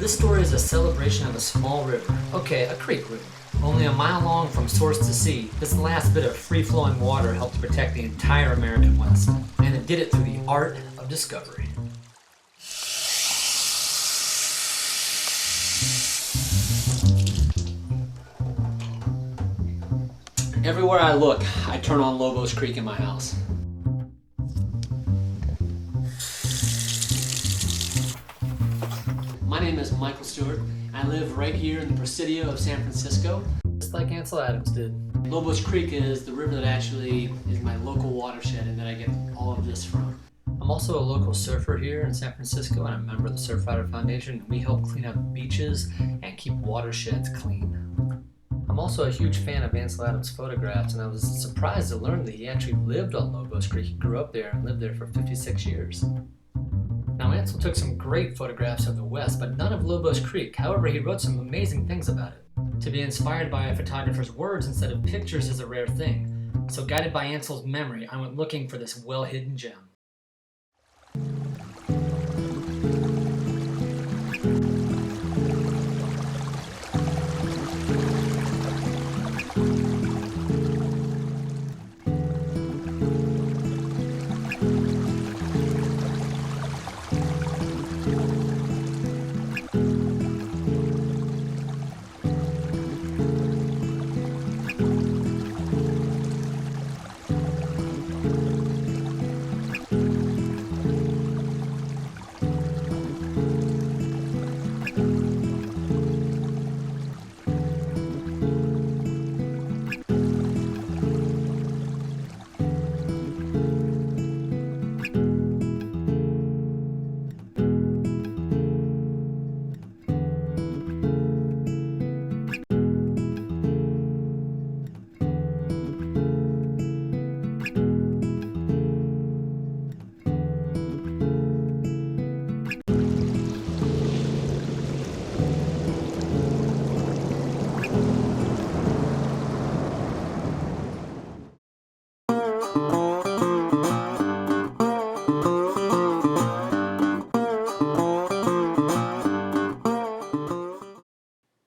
This story is a celebration of a small river. Okay, a creek river. Only a mile long from source to sea, this last bit of free-flowing water helped protect the entire American West. And it did it through the art of discovery. Everywhere I look, I turn on Lobos Creek in my house. My name is Michael Stewart. I live right here in the Presidio of San Francisco, just like Ansel Adams did. Lobos Creek is the river that actually is my local watershed and that I get all of this from. I'm also a local surfer here in San Francisco and I'm a member of the Surfrider Foundation, and we help clean up beaches and keep watersheds clean. I'm also a huge fan of Ansel Adams' photographs, and I was surprised to learn that he actually lived on Lobos Creek. He grew up there and lived there for 56 years. Now, Ansel took some great photographs of the West, but none of Lobos Creek. However, he wrote some amazing things about it. To be inspired by a photographer's words instead of pictures is a rare thing. So guided by Ansel's memory, I went looking for this well-hidden gem.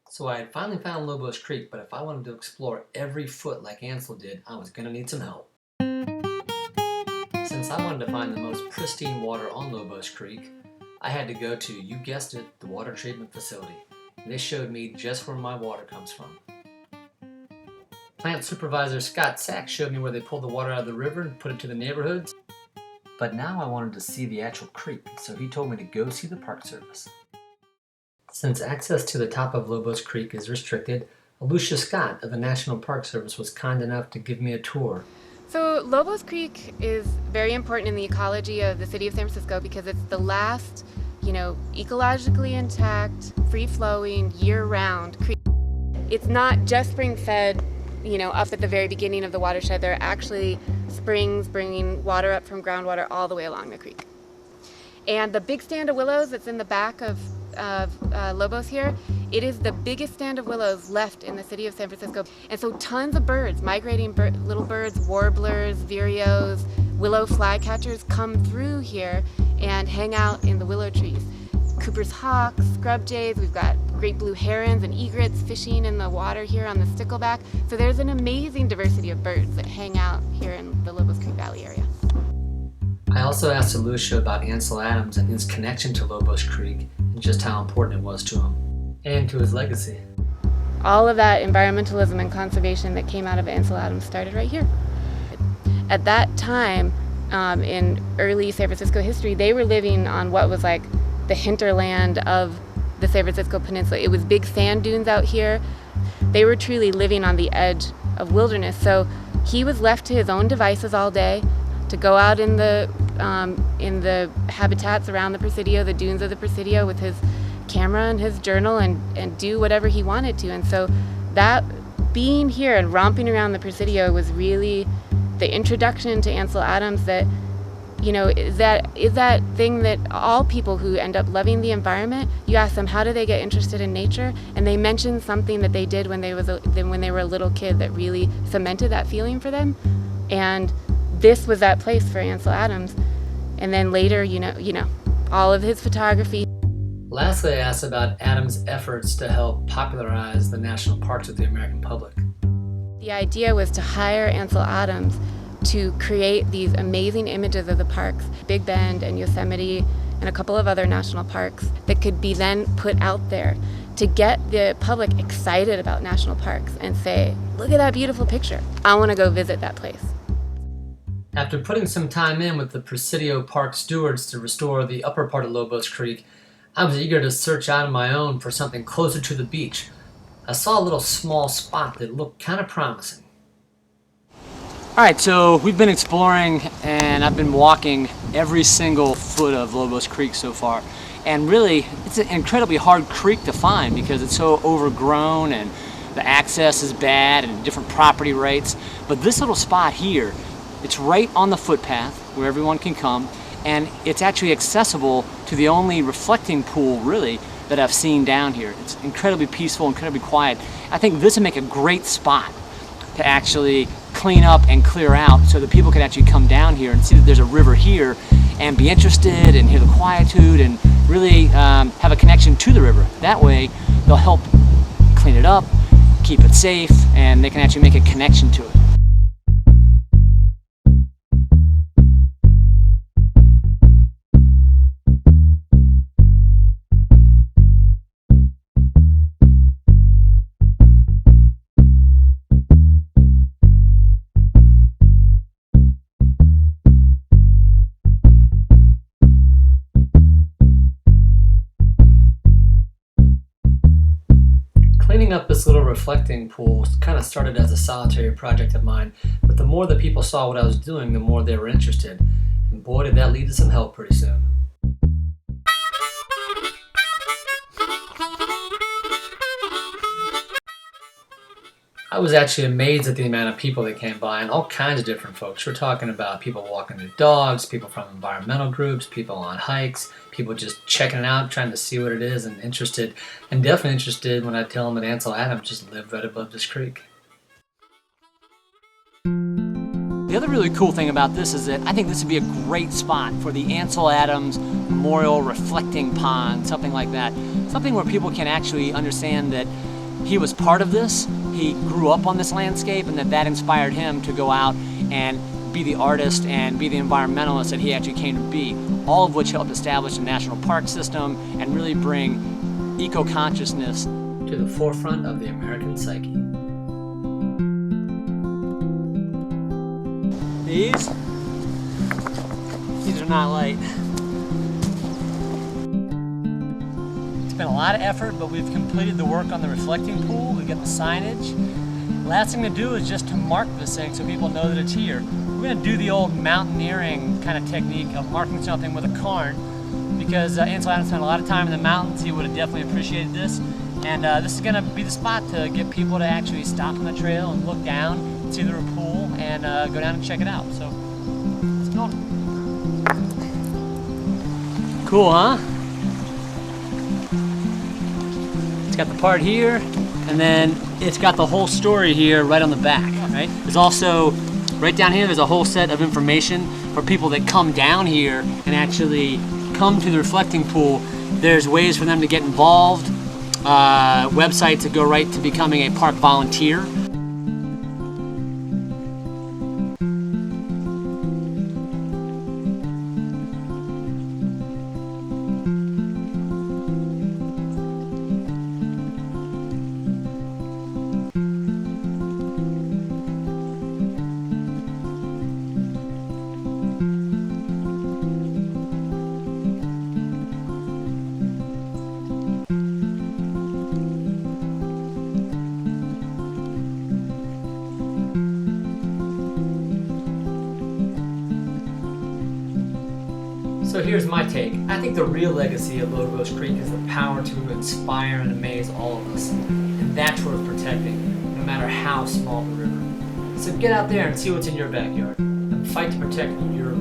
So I had finally found Lobos Creek, but if I wanted to explore every foot like Ansel did, I was going to need some help. Since I wanted to find the most pristine water on Lobos Creek, I had to go to, you guessed it, the water treatment facility. And they showed me just where my water comes from. Plant Supervisor Scott Sachs showed me where they pulled the water out of the river and put it to the neighborhoods. But now I wanted to see the actual creek, so he told me to go see the Park Service. Since access to the top of Lobos Creek is restricted, Alicia Scott of the National Park Service was kind enough to give me a tour. So Lobos Creek is very important in the ecology of the city of San Francisco because it's the last, ecologically intact, free-flowing, year-round creek. It's not just spring-fed, up at the very beginning of the watershed. There are actually springs bringing water up from groundwater all the way along the creek. And the big stand of willows that's in the back of Lobos here, it is the biggest stand of willows left in the city of San Francisco. And so tons of birds, migrating little birds, warblers, vireos, willow flycatchers come through here and hang out in the willow trees. Cooper's hawks, scrub jays, we've got great blue herons and egrets fishing in the water here on the stickleback. So there's an amazing diversity of birds that hang out here in the Lobos Creek Valley area. I also asked Alicia about Ansel Adams and his connection to Lobos Creek and just how important it was to him and to his legacy. All of that environmentalism and conservation that came out of Ansel Adams started right here. At that time, in early San Francisco history, they were living on what was like the hinterland of the San Francisco Peninsula. It was big sand dunes out here. They were truly living on the edge of wilderness. So he was left to his own devices all day to go out in the habitats around the Presidio, the dunes of the Presidio, with his camera and his journal and do whatever he wanted to. And so that being here and romping around the Presidio was really the introduction to Ansel Adams that, is that thing that all people who end up loving the environment, you ask them how do they get interested in nature, and they mention something that they did when they were a little kid that really cemented that feeling for them. And this was that place for Ansel Adams. And then later, all of his photography. Lastly, I asked about Adams' efforts to help popularize the national parks with the American public. The idea was to hire Ansel Adams to create these amazing images of the parks, Big Bend and Yosemite and a couple of other national parks, that could be then put out there to get the public excited about national parks and say, look at that beautiful picture. I want to go visit that place. After putting some time in with the Presidio Park stewards to restore the upper part of Lobos Creek, I was eager to search out on my own for something closer to the beach. I saw a little small spot that looked kind of promising. Alright, so we've been exploring and I've been walking every single foot of Lobos Creek so far. And really, it's an incredibly hard creek to find because it's so overgrown and the access is bad and different property rights. But this little spot here, it's right on the footpath where everyone can come, and it's actually accessible to the only reflecting pool really that I've seen down here. It's incredibly peaceful, incredibly quiet. I think this would make a great spot to actually clean up and clear out so that people can actually come down here and see that there's a river here and be interested and hear the quietude and really have a connection to the river. That way they'll help clean it up, keep it safe, and they can actually make a connection to it. Cleaning up this little reflecting pool kind of started as a solitary project of mine, but the more that people saw what I was doing, the more they were interested. And boy, did that lead to some help pretty soon. I was actually amazed at the amount of people that came by, and all kinds of different folks. We're talking about people walking their dogs, people from environmental groups, people on hikes, people just checking it out, trying to see what it is, and interested, and definitely interested when I tell them that Ansel Adams just lived right above this creek. The other really cool thing about this is that I think this would be a great spot for the Ansel Adams Memorial Reflecting Pond, something like that. Something where people can actually understand that he was part of this, he grew up on this landscape, and that inspired him to go out and be the artist and be the environmentalist that he actually came to be, all of which helped establish a national park system and really bring eco-consciousness to the forefront of the American psyche. These are not light. It's been a lot of effort, but we've completed the work on the reflecting pool. We got the signage. Last thing to do is just to mark this thing so people know that it's here. We're going to do the old mountaineering kind of technique of marking something with a cairn, because Ansel Adams spent a lot of time in the mountains. He would have definitely appreciated this. And this is going to be the spot to get people to actually stop on the trail and look down, see the pool, and go down and check it out. So, let's go. Cool, huh? It's got the part here, and then it's got the whole story here right on the back, right? There's also, right down here, there's a whole set of information for people that come down here and actually come to the reflecting pool. There's ways for them to get involved, websites that go right to becoming a park volunteer. So here's my take. I think the real legacy of Lobos Creek is the power to inspire and amaze all of us. And that's worth protecting, no matter how small the river. So get out there and see what's in your backyard, and fight to protect your